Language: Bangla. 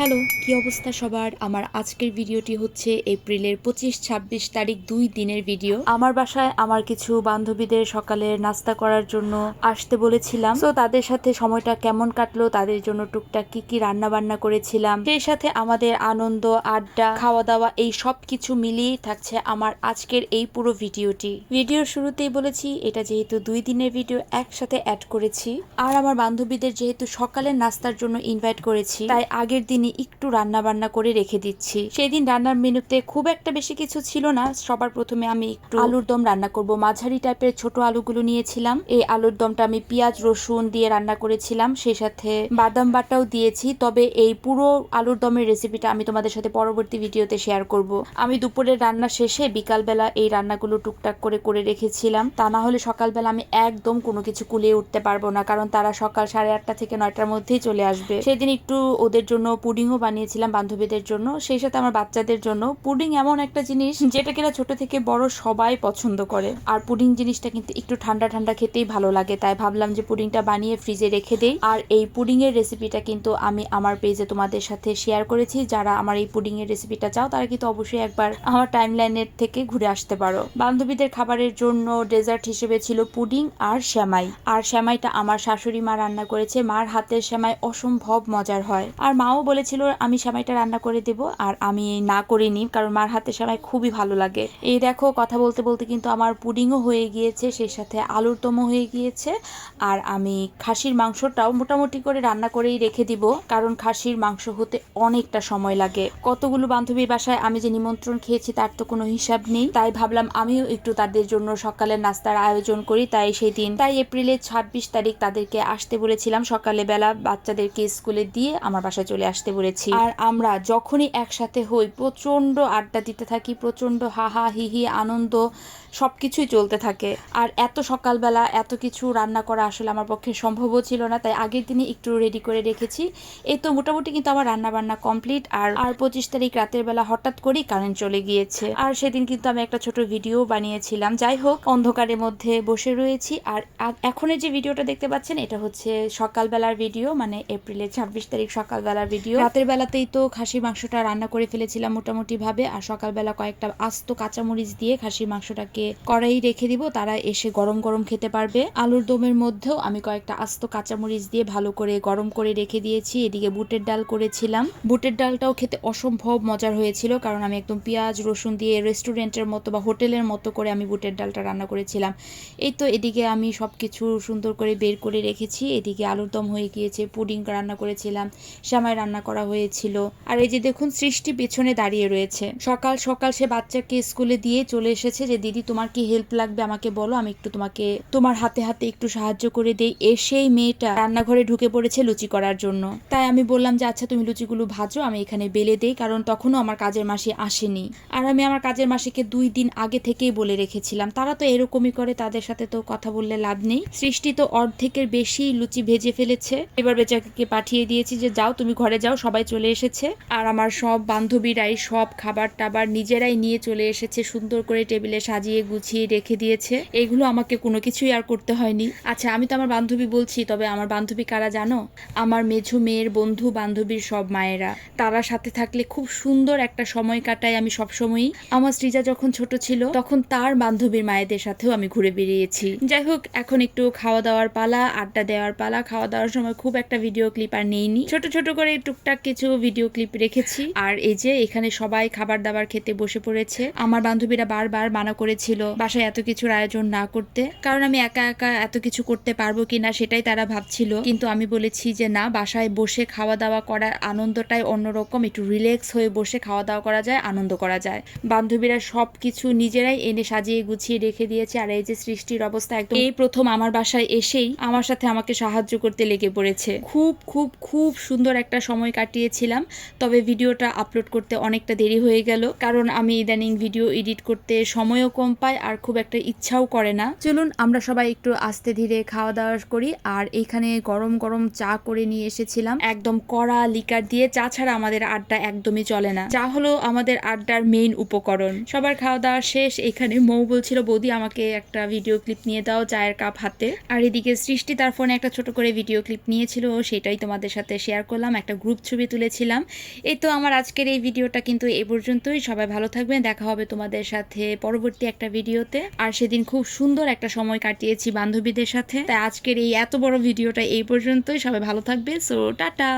হ্যালো, কি অবস্থা সবার? আমার আজকের ভিডিওটি হচ্ছে এপ্রিলের 25-26 তারিখ 2 দিনের ভিডিও। আমার বাসায় আমার কিছু বান্ধবীদের সকালের নাস্তা করার জন্য আসতে বলেছিলাম। তো তাদের সাথে সময়টা কেমন কাটলো, তাদের জন্য টুকটাক কি রান্না বান্না করেছিলাম, সেই সাথে আমাদের আনন্দ, আড্ডা, খাওয়া দাওয়া এই সব কিছু মিলিয়েই থাকছে আমার আজকের এই পুরো ভিডিওটি। ভিডিওর শুরুতেই বলেছি এটা যেহেতু 2 দিনের ভিডিও একসাথে অ্যাড করেছি, আর আমার বান্ধবীদের যেহেতু সকালের নাস্তার জন্য ইনভাইট করেছি, তাই আগের দিনই একটু রান্না বান্না করে রেখে দিচ্ছি। সেদিন রান্নার মেনুতে খুব একটা বেশি কিছু ছিল না। সবার প্রথমে আমি একটু আলুর দম রান্না করব। মাঝারি টাইপের ছোট আলুগুলো নিয়েছিলাম। এই আলুর দমটা আমি পেঁয়াজ রসুন দিয়ে রান্না করেছিলাম, সেই সাথে বাদাম বাটাও দিয়েছি। তবে এই পুরো আলুর দমের রেসিপিটা আমি তোমাদের সাথে পরবর্তী ভিডিওতে শেয়ার করব। আমি দুপুরের রান্না শেষে বিকালবেলা এই রান্নাগুলো টুকটাক করে রেখেছিলাম। তা না হলে সকালবেলা আমি একদম কোনো কিছু কুলিয়ে উঠতে পারবো না, কারণ তারা সকাল 8:30 থেকে 9টার মধ্যেই চলে আসবে। সেদিন একটু ওদের জন্য পুডিংও বানিয়েছিলাম বান্ধবীদের জন্য, সেই সাথে আমার বাচ্চাদের জন্য। পুডিং এমন একটা জিনিস যেটা কিনা ছোট থেকে বড় সবাই পছন্দ করে, আর পুডিং জিনিসটা কিন্তু একটু ঠান্ডা ঠান্ডা খেতেই ভালো লাগে। তাই ভাবলাম যে পুডিংটা বানিয়ে ফ্রিজে রেখে দেই। আর এই পুডিং এর রেসিপিটা কিন্তু আমি আমার পেজে তোমাদের সাথে শেয়ার করেছি। যারা আমার এই পুডিং এর রেসিপিটা চাও তারা কিন্তু অবশ্যই একবার আমার টাইমলাইনের থেকে ঘুরে আসতে পারো। বান্ধবীদের খাবারের জন্য ডেজার্ট হিসেবে ছিল পুডিং আর সেমাই। আর সেমাইটা আমার শাশুড়ি মা রান্না করেছে। মার হাতের সেমাই অসম্ভব মজার হয়, আর মাও বলেছিল আমি সেমাইটা রান্না করে দেব, আর আমি না করিনি, কারণ মার হাতের সেমাই খুবই ভালো লাগে। এই দেখো, কথা বলতে বলতে কিন্তু আমার পুডিংও হয়ে গিয়েছে, সেই সাথে আলুর দমও হয়ে গিয়েছে। আর আমি খাসির মাংসটাও মোটামুটি করে রান্না করেই রেখে দিব, কারণ খাসির মাংস হতে অনেকটা সময় লাগে। কতগুলো বান্ধবীর বাসায় আমি যে নিমন্ত্রণ খেয়েছি তার তো কোনো হিসাব নেই। তাই ভাবলাম আমিও একটু তাদের জন্য সকালের নাস্তার আয়োজন করি। তাই এপ্রিলের 26 তারিখ তাদেরকে আসতে বলেছিলাম। সকালে বেলা বাচ্চাদেরকে স্কুলে দিয়ে আমার বাসায় চলে আসতে বলেছি। আর আমরা যখনই একসাথে হই প্রচন্ড আড্ডা দিতে থাকি, প্রচন্ড হাহা হিহি আনন্দ সবকিছুই চলতে থাকে। আর এত সকালবেলা এত কিছু রান্না করা আসলে আমার পক্ষে সম্ভবও ছিল না, তাই আগের দিনই একটু রেডি করে রেখেছি। এই তো মোটামুটি কিন্তু আমার রান্না বান্না কমপ্লিট। আর 25 তারিখ রাতের বেলা হঠাৎ করেই কারেন্ট চলে গিয়েছে, আর সেদিন কিন্তু আমি একটা ছোট ভিডিও বানিয়েছিলাম। যাই হোক, অন্ধকারের মধ্যে বসে রয়েছি। আর এখনের যে ভিডিওটা দেখতে পাচ্ছেন এটা হচ্ছে সকালবেলার ভিডিও, মানে এপ্রিলের 26 তারিখ সকালবেলার ভিডিও। রাতের বেলাতেই তো খাসির মাংসটা রান্না করে ফেলেছিলাম মোটামুটি ভাবে, আর সকালবেলা কয়েকটা আস্ত কাঁচামরিচ দিয়ে খাসির মাংসটাকে কড়াই রেখে দিব, তারা এসে গরম গরম খেতে পারবে। আলুর দমের মধ্যেও আমি কয়েকটা আস্ত কাঁচামরিচ দিয়ে ভালো করে গরম করে রেখে দিয়েছি। এদিকে বুটের ডাল করেছিলাম। বুটের ডালটাও খেতে অসম্ভব মজার হয়েছিল, কারণ আমি একদম পেঁয়াজ রসুন দিয়ে রেস্টুরেন্টের মতো বা হোটেলের মতো করে আমি বুটের ডালটা রান্না করেছিলাম। এই তো এদিকে আমি সবকিছু সুন্দর করে বের করে রেখেছি। এদিকে আলুর দম হয়ে গিয়েছে, পুডিং রান্না করেছিলাম, সেমাই রান্না করা হয়েছিল। আর এই যে দেখুন, সৃষ্টি পেছনে দাঁড়িয়ে রয়েছে। সকাল সকাল সে বাচ্চাকে স্কুলে দিয়ে চলে এসেছে যে দিদি তোমার কি হেল্প লাগবে আমাকে বলো, আমি একটু তোমার হাতে হাতে একটু সাহায্য করে দেই। এসেই মেয়েটা রান্নাঘরে ঢুকে পড়েছে লুচি করার জন্য। তাই আমি বললাম যে আচ্ছা তুমি লুচিগুলো ভাজো, আমি এখানে বেলে দেই, কারণ তখনও আমার কাজের মাসি আসেনি। আর আমি আমার কাজের মাসিকে 2 দিন আগে থেকেই বলে রেখেছিলাম। তারা তো এরকমই করে, তাদের সাথে তো কথা বললে লাভ নেই। সৃষ্টি তো অর্ধেকের বেশি লুচি ভেজে ফেলেছে। এবার বেচাকে পাঠিয়ে দিয়েছি যে যাও তুমি ঘরে যাও, সবাই চলে এসেছে। আর আমার সব বান্ধবীরাই সব খাবার টাবার নিজেরাই নিয়ে চলে এসেছে, সুন্দর করে টেবিলে সাজিয়ে গুছিয়ে রেখে দিয়েছে। এগুলো আমাকে কোনো কিছুই আর করতে হয়নি। আচ্ছা, আমি তো আমার বান্ধবী বলছি, তবে আমার বান্ধবী কারা জানো? আমার মেঝো মেয়ের বন্ধু বান্ধবীর সব মায়েরা। তারা সাথে থাকলে খুব সুন্দর একটা সময় কাটাই আমি সবসময়ই। আমার সৃজা যখন ছোট ছিল তখন তার বান্ধবীর মায়েদের সাথেও আমি ঘুরে বেরিয়েছি। যাই হোক, এখন একটু খাওয়া দাওয়ার পালা, আড্ডা দেওয়ার পালা। খাওয়া দাওয়ার সময় খুব একটা ভিডিও ক্লিপ আর নেইনি, ছোট ছোট করে টুকটাক কিছু ভিডিও ক্লিপ রেখেছি। আর এই যে এখানে সবাই খাবার দাবার খেতে বসে পড়েছে। আমার বান্ধবীরা বারবার মানা করেছিল বাসায় এত কিছুর আয়োজন না করতে, কারণ আমি একা একা এত কিছু করতে পারবো কিনা সেটাই তারা ভাবছিল। কিন্তু আমি বলেছি যে না, বাসায় বসে খাওয়া দাওয়া করার আনন্দটাই অন্যরকম। একটু রিল্যাক্স হয়ে বসে খাওয়া দাওয়া করা যায়, আনন্দ করা যায়। বান্ধবীরা সবকিছু নিজেরাই এনে সাজিয়ে গুছিয়ে রেখে দিয়েছে। আর এই যে সৃষ্টির অবস্থা, একদম এই প্রথম আমার বাসায় এসেই আমার সাথে আমাকে সাহায্য করতে লেগে পড়েছে। খুব খুব খুব সুন্দর একটা সময় কাটিয়েছিলাম। তবে ভিডিওটা আপলোড করতে অনেকটা দেরি হয়ে গেল, কারণ আমি ইদানিং ভিডিও এডিট করতে সময়ও কম পায় আর খুব একটা ইচ্ছাও করে না। চলুন আমরা সবাই একটু আস্তে ধীরে খাওয়া দাওয়া করি। আর এইখানে গরম গরম চা করে নিয়ে এসেছিলাম, একদম কড়া লিকার দিয়ে। চা ছাড়া আমাদের আড্ডা একদমই চলে না, চা হলো আমাদের আড্ডার মেইন উপকরণ। সবার খাওয়া দাওয়া শেষ। এখানে মৌ বলছিল বৌদি আমাকে একটা ভিডিও ক্লিপ নিয়ে দাও চায়ের কাপ হাতে। আর এদিকে সৃষ্টি তার ফোনে একটা ছোট করে ভিডিও ক্লিপ নিয়েছিল, সেটাই তোমাদের সাথে শেয়ার করলাম, একটা গ্রুপ ছবি তুলেছিলাম। এই তো আমার আজকের এই ভিডিওটা কিন্তু এ পর্যন্তই। সবাই ভালো থাকবেন, দেখা হবে তোমাদের সাথে পরবর্তী একটা ভিডিওতে। আর সেদিন খুব সুন্দর একটা সময় কাটিয়েছি বান্ধবীদের সাথে। তাই আজকের এই এত বড় ভিডিওটা এই পর্যন্তই। সবাই ভালো থাকবে। So tata.